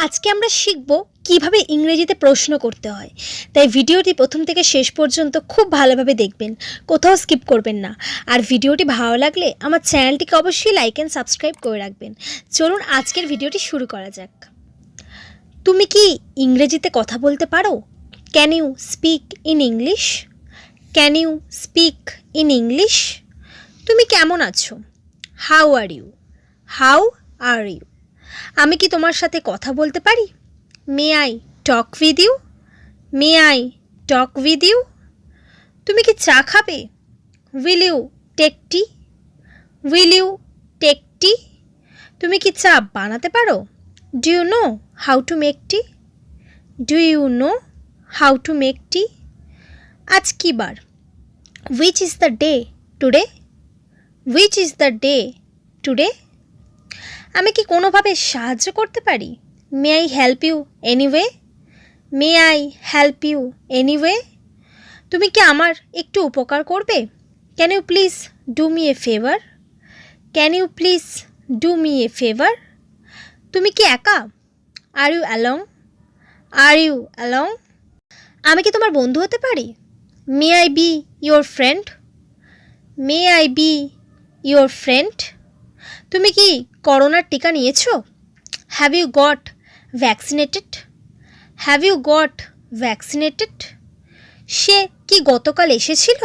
আজকে আমরা শিখব কিভাবে ইংরেজিতে প্রশ্ন করতে হয়। তাই ভিডিওটি প্রথম থেকে শেষ পর্যন্ত খুব ভালোভাবে দেখবেন, কোথাও স্কিপ করবেন না। আর ভিডিওটি ভালো লাগলে আমার চ্যানেলটিকে অবশ্যই লাইক অ্যান্ড সাবস্ক্রাইব করে রাখবেন। চলুন আজকের ভিডিওটি শুরু করা যাক। তুমি কি ইংরেজিতে কথা বলতে পারো? Can you speak in English? Can you speak in English? তুমি কেমন আছো? How are you? How are you? আমি কি তোমার সাথে কথা বলতে পারি? May I talk with you? May I talk with you? তুমি কি চা খাবে? Will you take tea? Will you take tea? তুমি কি চা বানাতে পারো? Do you know how to make tea? Do you know how to make টি? আজ কি বার? Which is the day today? Which is the day today? আমি কি কোনোভাবে সাহায্য করতে পারি? May I help you anyway? May I help you anyway? তুমি কি আমার একটু উপকার করবে? Can you please do me a favour? Can you please do me a favour? তুমি কি একা? Are you along? Are you along? আমি কি তোমার বন্ধু হতে পারি? May I be your friend? May I be your friend? তুমি কি করোনার টিকা নিয়েছো? Have you got vaccinated? Have you got vaccinated? সে কি গতকাল এসেছিল?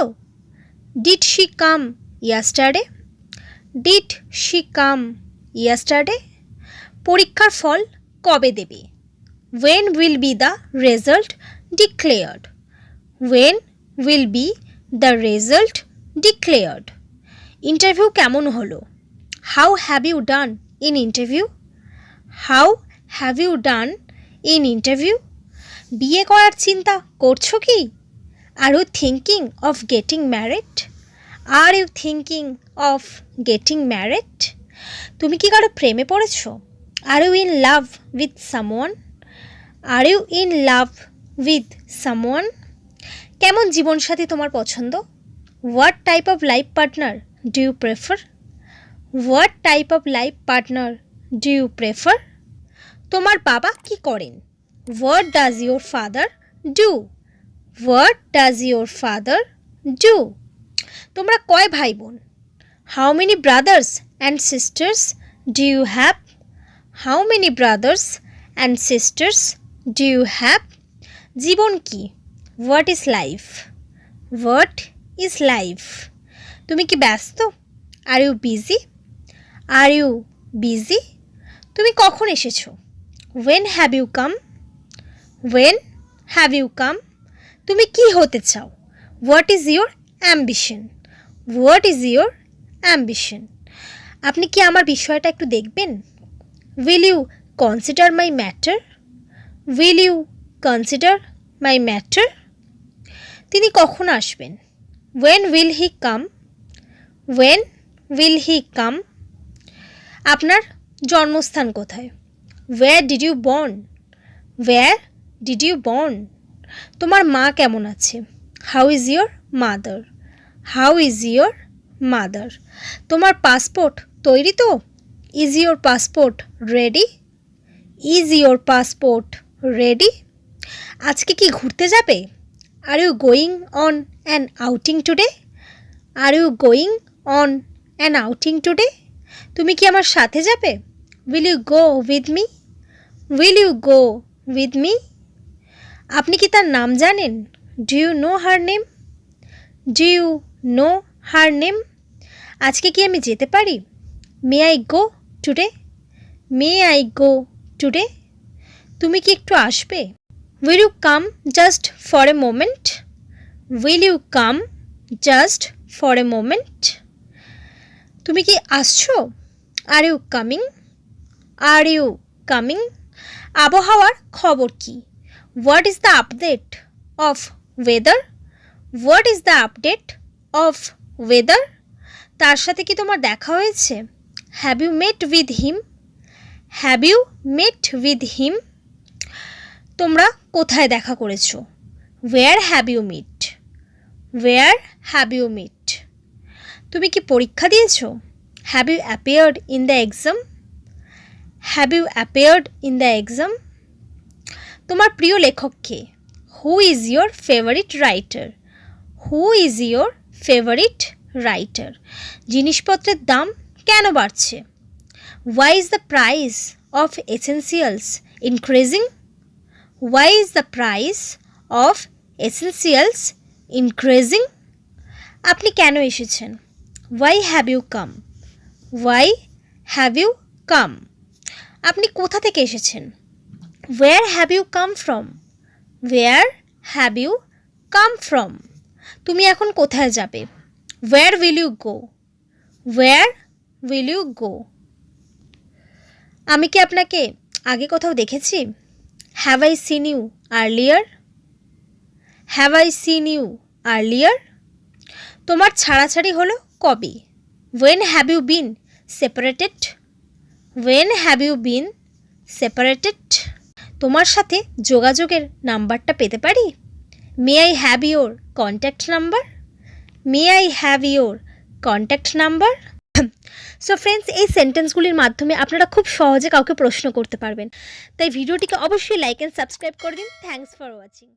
Did she come yesterday? Did she come yesterday? পরীক্ষার ফল কবে দেবে? When will be the result declared? When will be the result declared? Interview কেমন হলো? How have you done in interview? How have you done in interview? বিয়ে করার চিন্তা করছো কি? Are you thinking of getting married? Are you thinking of getting married? তুমি কি কারো প্রেমে পড়েছো? Are you in love with someone? Are you in love with someone? কেমন জীবনসাথী তোমার পছন্দ? What type of life partner do you prefer? What type of life partner do you prefer? তোমার বাবা কি করেন? What does your father do? What does your father do? তোমরা কয় ভাই বোন? How many brothers and sisters do you have? How many brothers and sisters do you have? জীবন কি? What is life? What is life? তুমি কি ব্যস্ত? Are you busy? Are you busy? তুমি কখন এসেছো? When have you come? When have you come? তুমি কি হতে চাও? What is your ambition? What is your ambition? আপনি কি আমার বিষয়টা একটু দেখবেন? Will you consider my matter? Will you consider my matter? তিনি কখন আসবেন? When will he come? When will he come? আপনার জন্মস্থান কোথায়? Where did you born? Where did you born? তোমার মা কেমন আছে? How is your mother? How is your mother? তোমার পাসপোর্ট তৈরি তো? Is your passport ready? Is your passport ready? আজকে কি ঘুরতে যাবে? Are you going on an outing today? Are you going on an outing today? তুমি কি আমার সাথে যাবে? Will you go with me? Will you go with me? আপনি কি তার নাম জানেন? Do you know her name? Do you know her name? আজকে কি আমি যেতে পারি? May I go today? May I go today? তুমি কি একটু আসবে? Will you come just for a moment? Will you come just for a moment? তুমি কি আসছো? Are you coming? Are you coming? আবহাওয়ার খবর কি? What is the update of weather? What is the update of weather? তার সাথে কি তোমার দেখা হয়েছে? Have you met with him? Have you met with him? তোমরা কোথায় দেখা করেছো? Where have you meet? Where have you meet? তুমি কি পরীক্ষা দিয়েছো? Have you appeared in the exam? Have you appeared in the exam? তোমার প্রিয় লেখক কে? Who is your favourite writer? Who is your favourite writer? জিনিসপত্রের দাম কেন বাড়ছে? Why is the price of essentials increasing? Why is the price of essentials increasing? আপনি কেন এসেছেন? Why have you come? Why have you come? আপনি কোথা থেকে এসেছেন? Where have you come from? Where have you come from? তুমি এখন কোথায় যাবে? Where will you go? Where will you go? আমি কি আপনাকে আগে কোথাও দেখেছি? Have I seen you earlier? Have I seen you earlier? তোমার ছাড়াছাড়ি হলো কবে? When have you been separated? When have you been separated? তোমার সাথে যোগাযোগের নাম্বারটা পেতে পারি? May I have your contact number? May I have your contact number? So friends, এই সেন্টেন্সগুলির মাধ্যমে আপনারা খুব সহজে কাউকে প্রশ্ন করতে পারবেন। তাই ভিডিওটিকে অবশ্যই লাইক অ্যান্ড সাবস্ক্রাইব করে দিন। Thanks for watching.